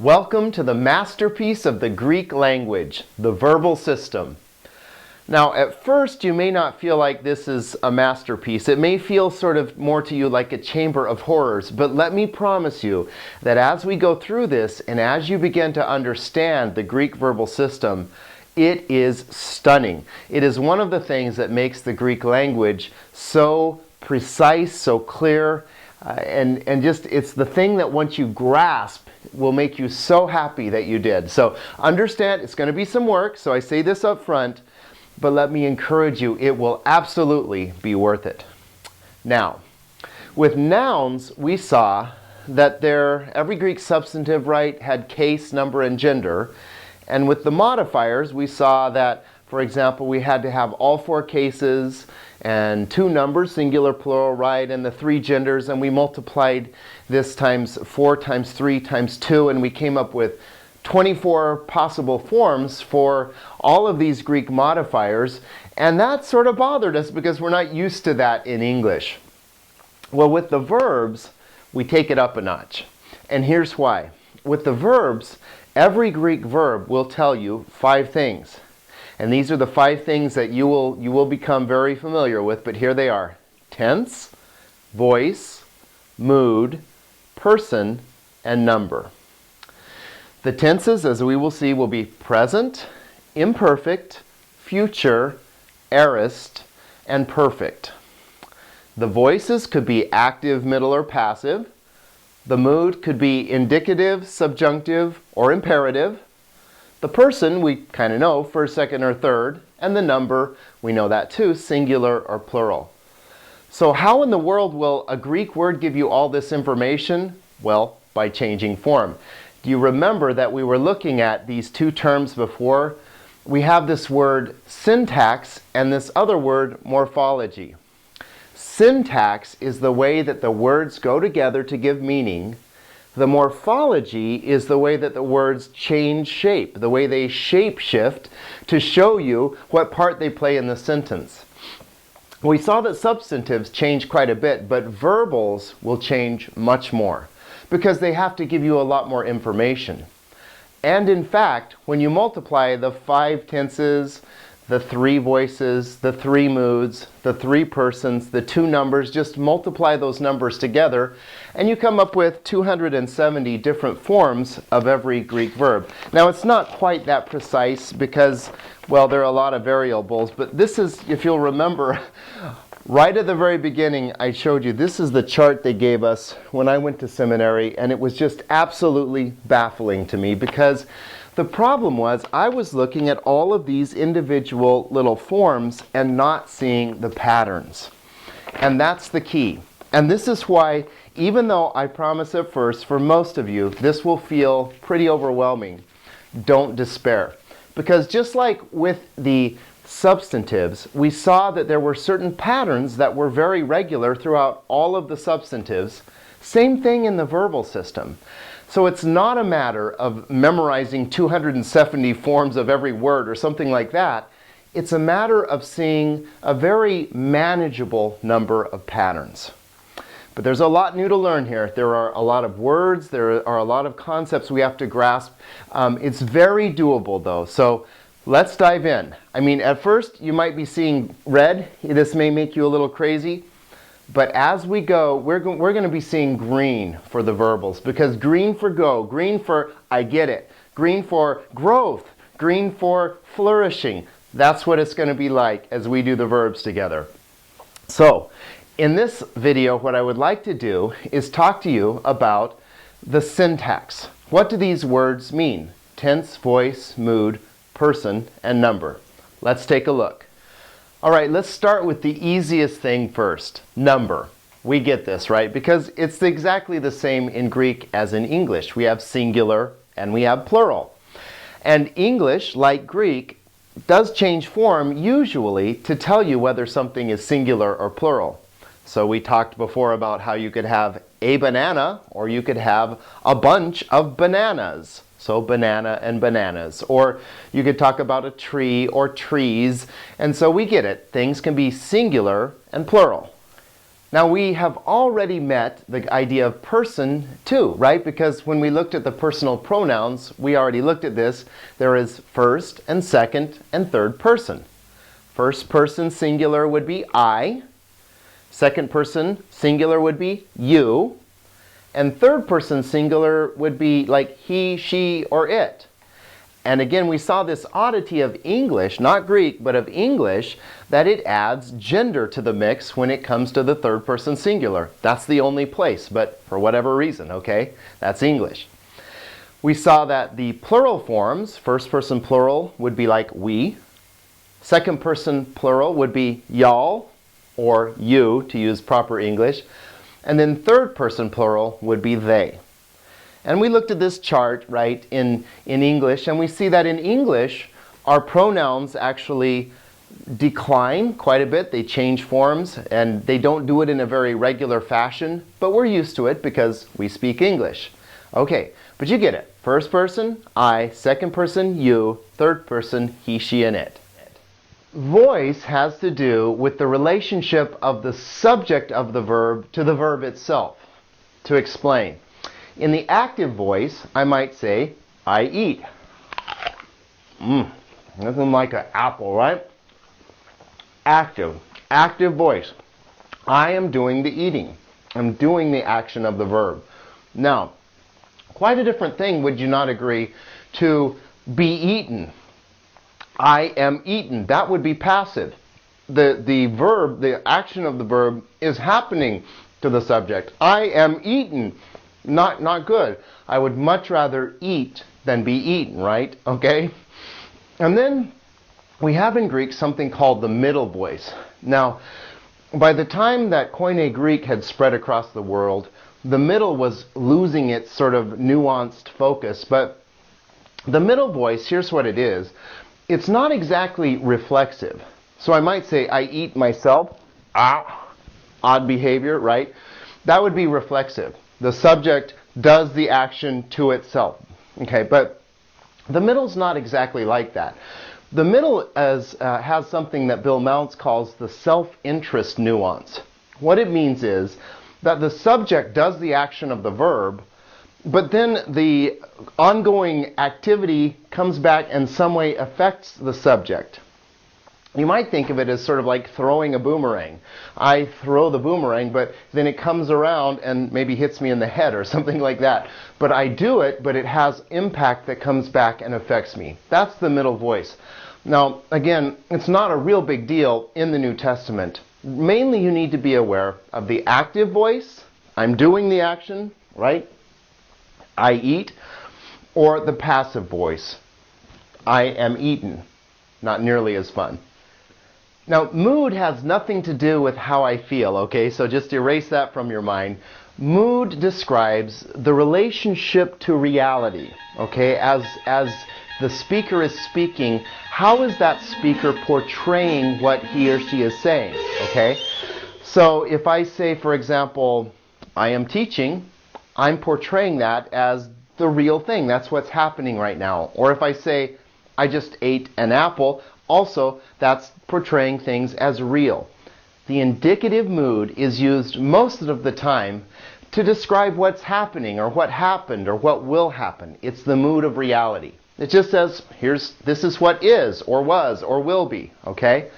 Welcome to the masterpiece of the Greek language, the verbal system. Now, at first, you may not feel like this is a masterpiece. It may feel sort of more to you like a chamber of horrors, but let me promise you that as we go through this and as you begin to understand the Greek verbal system, it is stunning. It is one of the things that makes the Greek language so precise, so clear, and just it's the thing that once you grasp will make you so happy that you did. So understand it's going to be some work, so I say this up front, but let me encourage you, it will absolutely be worth it. Now, with nouns, we saw that every Greek substantive, right, had case, number, and gender. And with the modifiers, we saw that, for example, we had to have all four cases and two numbers, singular, plural, right, and the three genders, and we multiplied this times 4 times 3 times 2, and we came up with 24 possible forms for all of these Greek modifiers, and that sort of bothered us because we're not used to that in English. Well, with the verbs, we take it up a notch, and here's why. With the verbs, every Greek verb will tell you 5 things. And these are the 5 things that you will become very familiar with, but here they are. Tense, voice, mood, person, and number. The tenses, as we will see, will be present, imperfect, future, aorist, and perfect. The voices could be active, middle, or passive. The mood could be indicative, subjunctive, or imperative. The person, we kind of know, first, second, or third. And the number, we know that too, singular or plural. So how in the world will a Greek word give you all this information? Well, by changing form. Do you remember that we were looking at these 2 terms before? We have this word syntax and this other word morphology. Syntax is the way that the words go together to give meaning. The morphology is the way that the words change shape, the way they shape shift to show you what part they play in the sentence. We saw that substantives change quite a bit, but verbals will change much more because they have to give you a lot more information. And in fact, when you multiply the 5 tenses, the 3 voices, the 3 moods, the 3 persons, the 2 numbers, just multiply those numbers together, and you come up with 270 different forms of every Greek verb. Now, it's not quite that precise because, well, there are a lot of variables, but this is, if you'll remember, right at the very beginning, I showed you, this is the chart they gave us when I went to seminary, and it was just absolutely baffling to me because the problem was I was looking at all of these individual little forms and not seeing the patterns. And that's the key. And this is why, even though I promise at first, for most of you, this will feel pretty overwhelming, don't despair. Because just like with the substantives, we saw that there were certain patterns that were very regular throughout all of the substantives. Same thing in the verbal system. So it's not a matter of memorizing 270 forms of every word or something like that. It's a matter of seeing a very manageable number of patterns. But there's a lot new to learn here. There are a lot of words, there are a lot of concepts we have to grasp. It's very doable though, so let's dive in. I mean, at first you might be seeing red. This may make you a little crazy. But as we go, we're going to be seeing green for the verbals, because green for go, green for I get it, green for growth, green for flourishing. That's what it's going to be like as we do the verbs together. So in this video, what I would like to do is talk to you about the syntax. What do these words mean? Tense, voice, mood, person, and number. Let's take a look. All right, let's start with the easiest thing first, number. We get this, right? Because it's exactly the same in Greek as in English. We have singular and we have plural. And English, like Greek, does change form usually to tell you whether something is singular or plural. So we talked before about how you could have a banana or you could have a bunch of bananas. So banana and bananas. Or you could talk about a tree or trees. And so we get it. Things can be singular and plural. Now we have already met the idea of person too, right? Because when we looked at the personal pronouns, we already looked at this. There is first and second and third person. First person singular would be I. Second person singular would be you. And third person singular would be like he, she, or it. And again, we saw this oddity of English, not Greek, but of English, that it adds gender to the mix when it comes to the third person singular. That's the only place, but for whatever reason, okay? That's English. We saw that the plural forms, first person plural would be like we. Second person plural would be y'all, or you, to use proper English. And then third person plural would be they. And we looked at this chart, right, in English, and we see that in English, our pronouns actually decline quite a bit. They change forms, and they don't do it in a very regular fashion, but we're used to it because we speak English. Okay, but you get it. First person, I. Second person, you. Third person, he, she, and it. Voice has to do with the relationship of the subject of the verb to the verb itself. To explain. In the active voice, I might say, I eat. Nothing like an apple, right? Active. Active voice. I am doing the eating. I'm doing the action of the verb. Now, quite a different thing, would you not agree, to be eaten. I am eaten. That would be passive. The verb, the action of the verb is happening to the subject. I am eaten. Not good. I would much rather eat than be eaten, right? Okay? And then we have in Greek something called the middle voice. Now, by the time that Koine Greek had spread across the world, the middle was losing its sort of nuanced focus. But the middle voice, here's what it is. It's not exactly reflexive. So I might say, I eat myself. Odd behavior, right? That would be reflexive. The subject does the action to itself. Okay, but the middle's not exactly like that. The middle has something that Bill Mounce calls the self-interest nuance. What it means is that the subject does the action of the verb, but then the ongoing activity comes back and some way affects the subject. You might think of it as sort of like throwing a boomerang. I throw the boomerang, but then it comes around and maybe hits me in the head or something like that. But I do it, but it has impact that comes back and affects me. That's the middle voice. Now, again, it's not a real big deal in the New Testament. Mainly you need to be aware of the active voice. I'm doing the action, right? I eat. Or the passive voice. I am eaten. Not nearly as fun. Now, mood has nothing to do with how I feel, okay? So just erase that from your mind. Mood describes the relationship to reality, okay? As the speaker is speaking, how is that speaker portraying what he or she is saying, okay? So if I say, for example, I am teaching, I'm portraying that as the real thing. That's what's happening right now. Or if I say, I just ate an apple, also, that's portraying things as real. The indicative mood is used most of the time to describe what's happening or what happened or what will happen. It's the mood of reality. It just says, this is what is or was or will be, okay?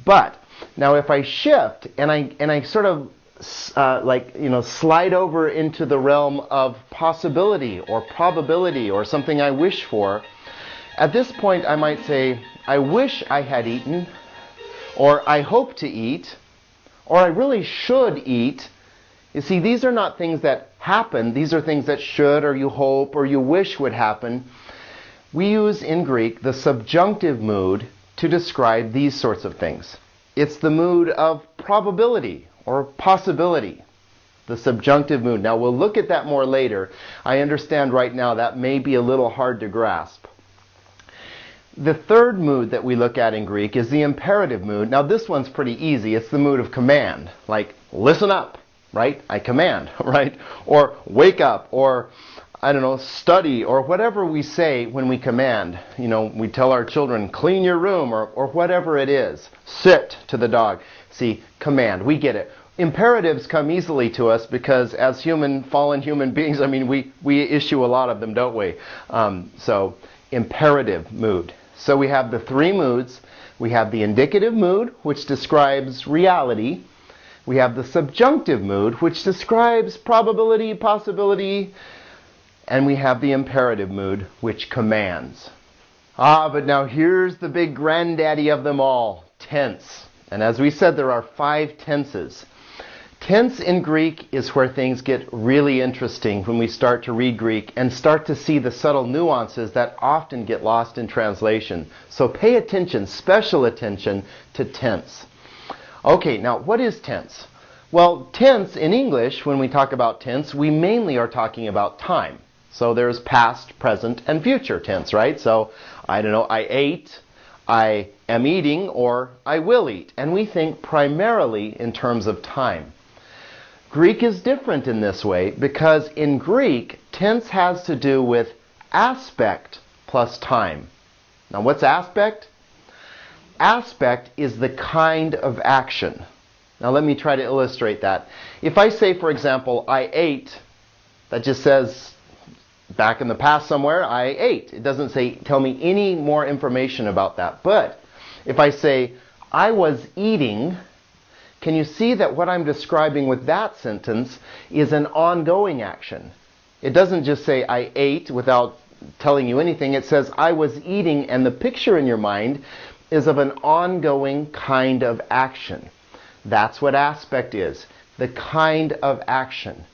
But now if I shift and I sort of slide over into the realm of possibility or probability or something I wish for, at this point I might say, I wish I had eaten, or I hope to eat, or I really should eat. You see, these are not things that happen. These are things that should, or you hope, or you wish would happen. We use in Greek the subjunctive mood to describe these sorts of things. It's the mood of probability or possibility, the subjunctive mood. Now, we'll look at that more later. I understand right now that may be a little hard to grasp. The third mood that we look at in Greek is the imperative mood. Now this one's pretty easy. It's the mood of command. Like, listen up, right? I command, right? Or wake up, or, I don't know, study, or whatever we say when we command. You know, we tell our children, clean your room, or whatever it is. Sit to the dog. See, command. We get it. Imperatives come easily to us because as fallen human beings, we issue a lot of them, don't we? So imperative mood. So we have the three moods. We have the indicative mood, which describes reality. We have the subjunctive mood, which describes probability, possibility. And we have the imperative mood, which commands. But now here's the big granddaddy of them all, tense. And as we said, there are 5 tenses. Tense in Greek is where things get really interesting when we start to read Greek and start to see the subtle nuances that often get lost in translation. So pay attention, special attention to tense. Okay, now what is tense? Well, tense in English, when we talk about tense, we mainly are talking about time. So there's past, present, and future tense, right? So, I don't know, I ate, I am eating, or I will eat. And we think primarily in terms of time. Greek is different in this way because in Greek, tense has to do with aspect plus time. Now, what's aspect? Aspect is the kind of action. Now, let me try to illustrate that. If I say, for example, I ate, that just says back in the past somewhere, I ate. It doesn't tell me any more information about that. But if I say, I was eating, can you see that what I'm describing with that sentence is an ongoing action? It doesn't just say I ate without telling you anything. It says I was eating, and the picture in your mind is of an ongoing kind of action. That's what aspect is, the kind of action.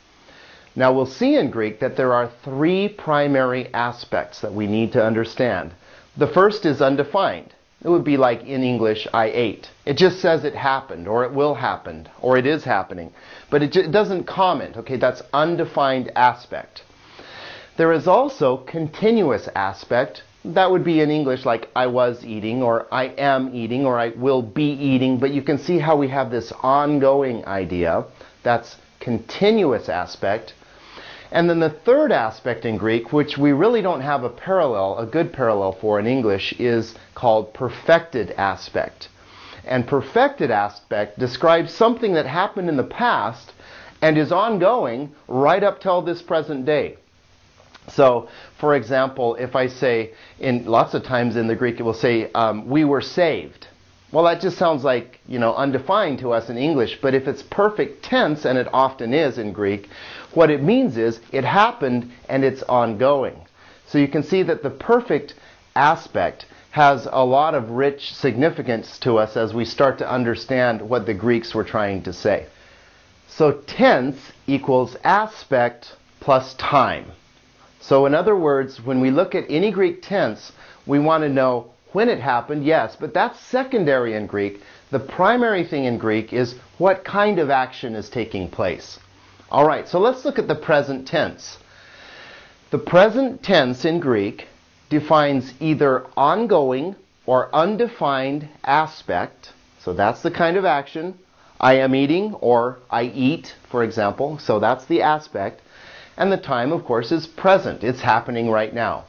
Now we'll see in Greek that there are 3 primary aspects that we need to understand. The first is undefined. It would be like in English, I ate. It just says it happened, or it will happen, or it is happening. But it doesn't comment. Okay, that's undefined aspect. There is also continuous aspect. That would be in English like I was eating, or I am eating, or I will be eating. But you can see how we have this ongoing idea. That's continuous aspect. And then the third aspect in Greek, which we really don't have a good parallel for in English, is called perfected aspect. And perfected aspect describes something that happened in the past and is ongoing right up till this present day. So, for example, if I say, lots of times in the Greek it will say, we were saved. Well, that just sounds like, undefined to us in English, but if it's perfect tense, and it often is in Greek, what it means is it happened and it's ongoing. So you can see that the perfect aspect has a lot of rich significance to us as we start to understand what the Greeks were trying to say. So tense equals aspect plus time. So in other words, when we look at any Greek tense, we want to know when it happened, yes, but that's secondary in Greek. The primary thing in Greek is what kind of action is taking place. All right, so let's look at the present tense. The present tense in Greek defines either ongoing or undefined aspect. So that's the kind of action. I am eating, or I eat, for example. So that's the aspect. And the time, of course, is present. It's happening right now.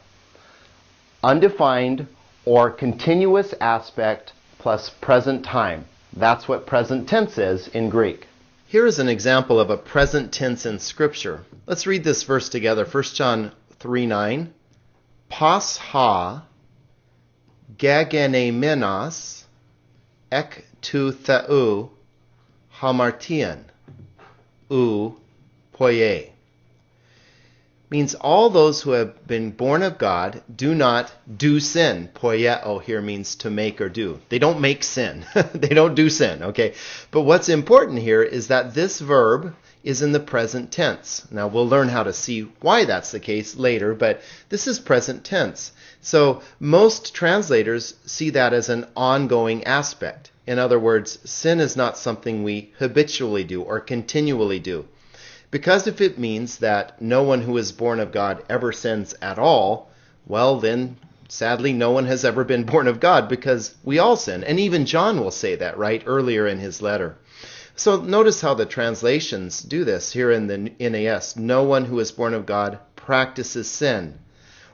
Undefined or continuous aspect plus present time. That's what present tense is in Greek. Here is an example of a present tense in Scripture. Let's read this verse together. 1 John 3:9. Pas ha gagenemenos ek tu theou hamartian ou poie. Means all those who have been born of God do not do sin. Poieo here means to make or do. They don't make sin. They don't do sin, okay? But what's important here is that this verb is in the present tense. Now we'll learn how to see why that's the case later, but this is present tense. So most translators see that as an ongoing aspect. In other words, sin is not something we habitually do or continually do. Because if it means that no one who is born of God ever sins at all, well then, sadly, no one has ever been born of God because we all sin. And even John will say that, right, earlier in his letter. So notice how the translations do this here in the NAS. No one who is born of God practices sin.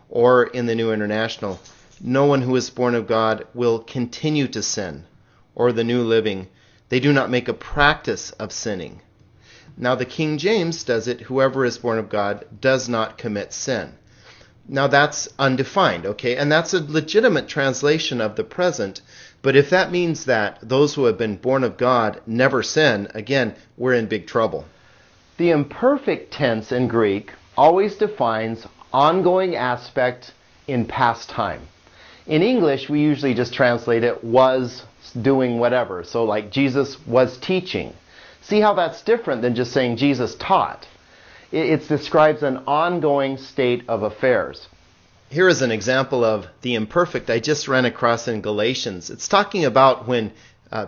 Or in the New International, no one who is born of God will continue to sin. Or the New Living, They do not make a practice of sinning. Now the King James does it, whoever is born of God does not commit sin. Now that's undefined, okay? And that's a legitimate translation of the present. But if that means that those who have been born of God never sin, again, we're in big trouble. The imperfect tense in Greek always defines ongoing aspect in past time. In English, we usually just translate it was doing whatever. So like Jesus was teaching. See how that's different than just saying Jesus taught. It describes an ongoing state of affairs. Here is an example of the imperfect I just ran across in Galatians. It's talking about when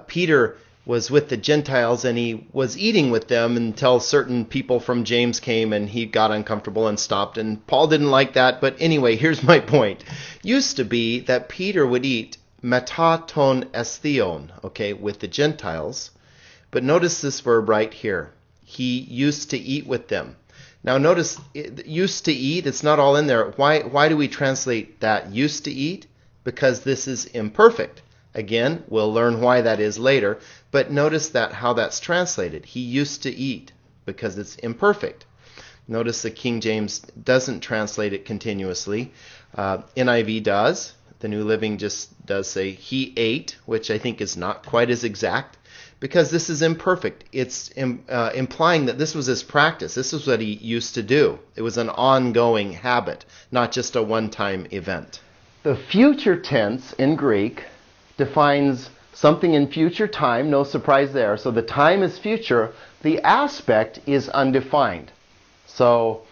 Peter was with the Gentiles and he was eating with them until certain people from James came and he got uncomfortable and stopped. And Paul didn't like that. But anyway, here's my point. Used to be that Peter would eat meta ton estheon, okay, with the Gentiles. But notice this verb right here. He used to eat with them. Now notice, used to eat, it's not all in there. Why do we translate that used to eat? Because this is imperfect. Again, we'll learn why that is later. But notice that how that's translated. He used to eat because it's imperfect. Notice the King James doesn't translate it continuously. NIV does. The New Living just does say he ate, which I think is not quite as exact. Because this is imperfect. It's implying that this was his practice. This is what he used to do. It was an ongoing habit, not just a one-time event. The future tense in Greek defines something in future time, no surprise there. So the time is future. The aspect is undefined. So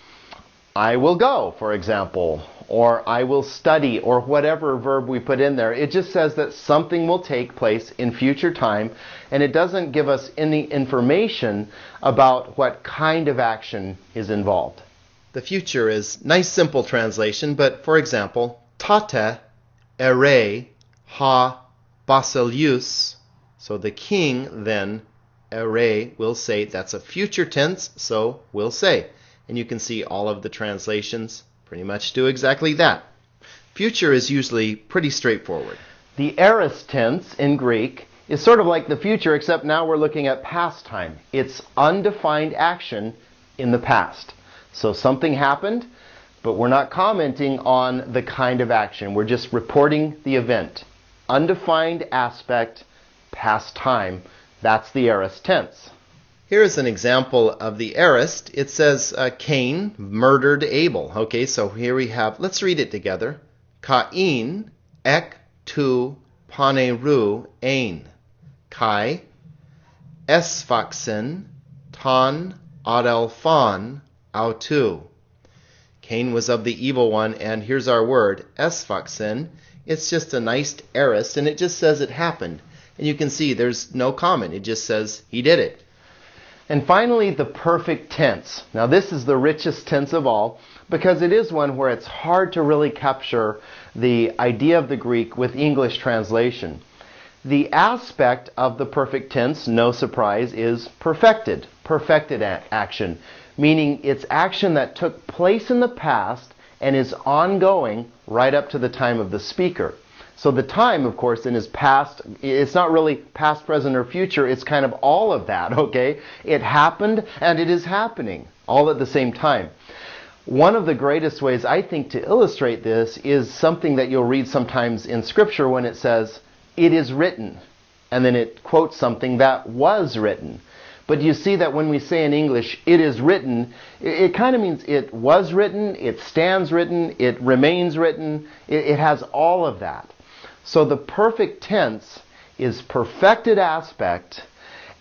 I will go, for example, or I will study, or whatever verb we put in there. It just says that something will take place in future time, and it doesn't give us any information about what kind of action is involved. The future is nice simple translation, but for example, tate ere ha basileus. So the king then, ere, will say, that's a future tense, so will say. And you can see all of the translations pretty much do exactly that. Future is usually pretty straightforward. The aorist tense in Greek is sort of like the future, except now we're looking at past time. It's undefined action in the past. So something happened, but we're not commenting on the kind of action. We're just reporting the event. Undefined aspect, past time. That's the aorist tense. Here's an example of the aorist. It says Cain murdered Abel. Okay, so here we have, let's read it together. Cain ek tu paneru ein. Kai esfaxen ton adelphon autu. Cain was of the evil one, and here's our word, esfaxen. It's just a nice aorist, and it just says it happened. And you can see there's no comment. It just says he did it. And finally, the perfect tense. Now this is the richest tense of all because it is one where it's hard to really capture the idea of the Greek with English translation. The aspect of the perfect tense, no surprise, is perfected. Perfected action, meaning it's action that took place in the past and is ongoing right up to the time of the speaker. So the time, of course, in his past, it's not really past, present, or future. It's kind of all of that, okay? It happened and it is happening all at the same time. One of the greatest ways, I think, to illustrate this is something that you'll read sometimes in Scripture when it says, it is written. And then it quotes something that was written. But you see that when we say in English, it is written, it kind of means it was written, it stands written, it remains written. It has all of that. So the perfect tense is perfected aspect,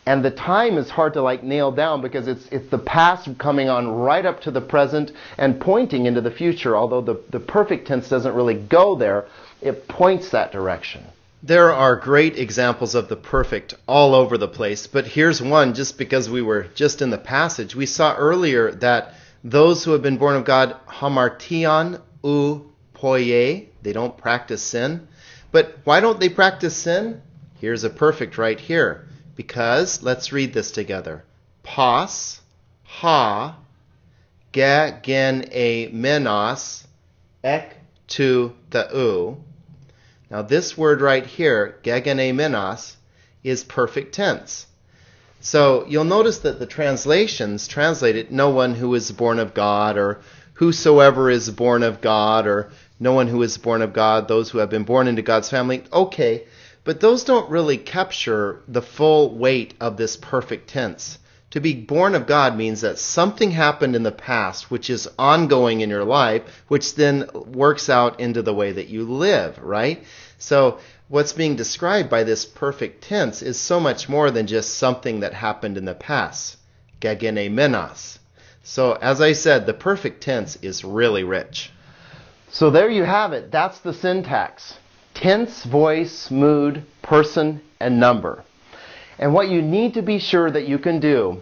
and the time is hard to nail down because it's the past coming on right up to the present and pointing into the future, although the perfect tense doesn't really go there. It points that direction. There are great examples of the perfect all over the place, but here's one just because we were just in the passage. We saw earlier that those who have been born of God, hamartion ou poie, they don't practice sin. But why don't they practice sin? Here's a perfect right here. Because, let's read this together. Pas, ha, ge, gen, e, menos, ek, tu, theu. Now this word right here, ge, gen, e, menos, is perfect tense. So you'll notice that the translations translate it, no one who is born of God, or whosoever is born of God, or no one who is born of God, those who have been born into God's family. Okay, but those don't really capture the full weight of this perfect tense. To be born of God means that something happened in the past which is ongoing in your life, which then works out into the way that you live, right? So what's being described by this perfect tense is so much more than just something that happened in the past. Gegenemenos. So as I said, the perfect tense is really rich. So there you have it. That's the syntax. Tense, voice, mood, person, and number. And what you need to be sure that you can do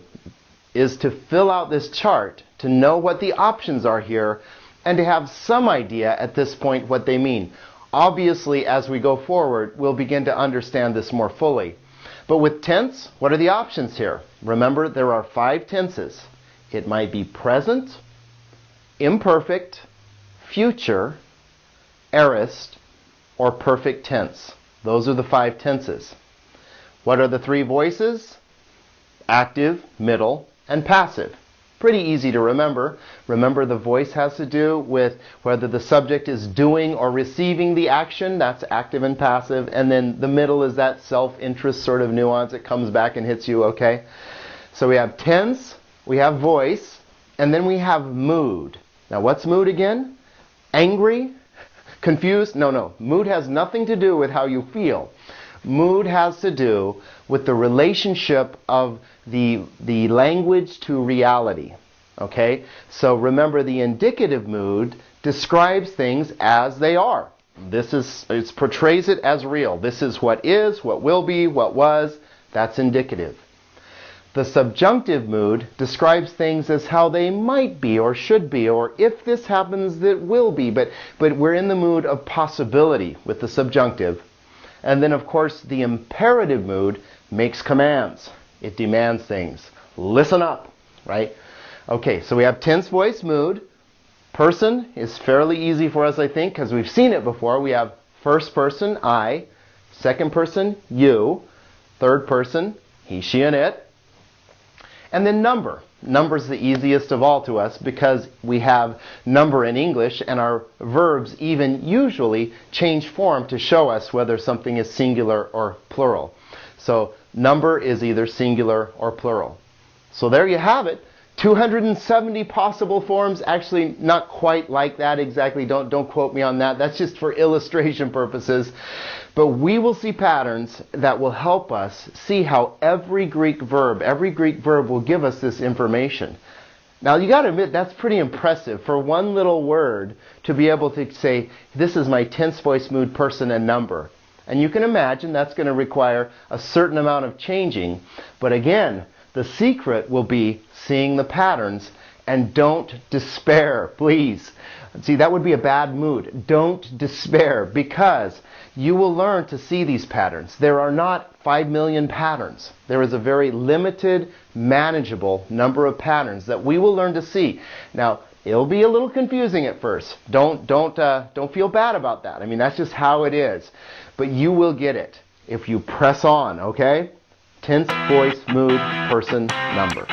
is to fill out this chart, to know what the options are here, and to have some idea at this point what they mean. Obviously, as we go forward, we'll begin to understand this more fully. But with tense, what are the options here? Remember, there are 5 tenses. It might be present, imperfect, future, aorist, or perfect tense. Those are the 5 tenses. What are the 3 voices? Active, middle, and passive. Pretty easy to remember. Remember, the voice has to do with whether the subject is doing or receiving the action. That's active and passive. And then the middle is that self-interest sort of nuance. It comes back and hits you, okay? So we have tense, we have voice, and then we have mood. Now, what's mood again? Angry? Confused? No. Mood has nothing to do with how you feel. Mood has to do with the relationship of the language to reality. Okay? So remember, the indicative mood describes things as they are. It portrays it as real. This is what is, what will be, what was. That's indicative. The subjunctive mood describes things as how they might be or should be, or if this happens, it will be. But we're in the mood of possibility with the subjunctive. And then, of course, the imperative mood makes commands. It demands things. Listen up, right? Okay, so we have tense, voice, mood. Person is fairly easy for us, I think, because we've seen it before. We have first person, I. Second person, you. Third person, he, she, and it. And then number. Number is the easiest of all to us because we have number in English, and our verbs even usually change form to show us whether something is singular or plural. So number is either singular or plural. So there you have it. 270 possible forms. Actually, not quite like that exactly. Don't quote me on that. That's just for illustration purposes. But we will see patterns that will help us see how every Greek verb will give us this information. Now, you got to admit, that's pretty impressive for one little word to be able to say, this is my tense, voice, mood, person, and number. And you can imagine that's going to require a certain amount of changing. But again, the secret will be seeing the patterns, and don't despair, please. See, that would be a bad mood. Don't despair, because you will learn to see these patterns. There are not 5 million patterns. There is a very limited, manageable number of patterns that we will learn to see. Now, it'll be a little confusing at first. Don't feel bad about that. I mean, that's just how it is. But you will get it if you press on, okay? Tense, voice, mood, person, number.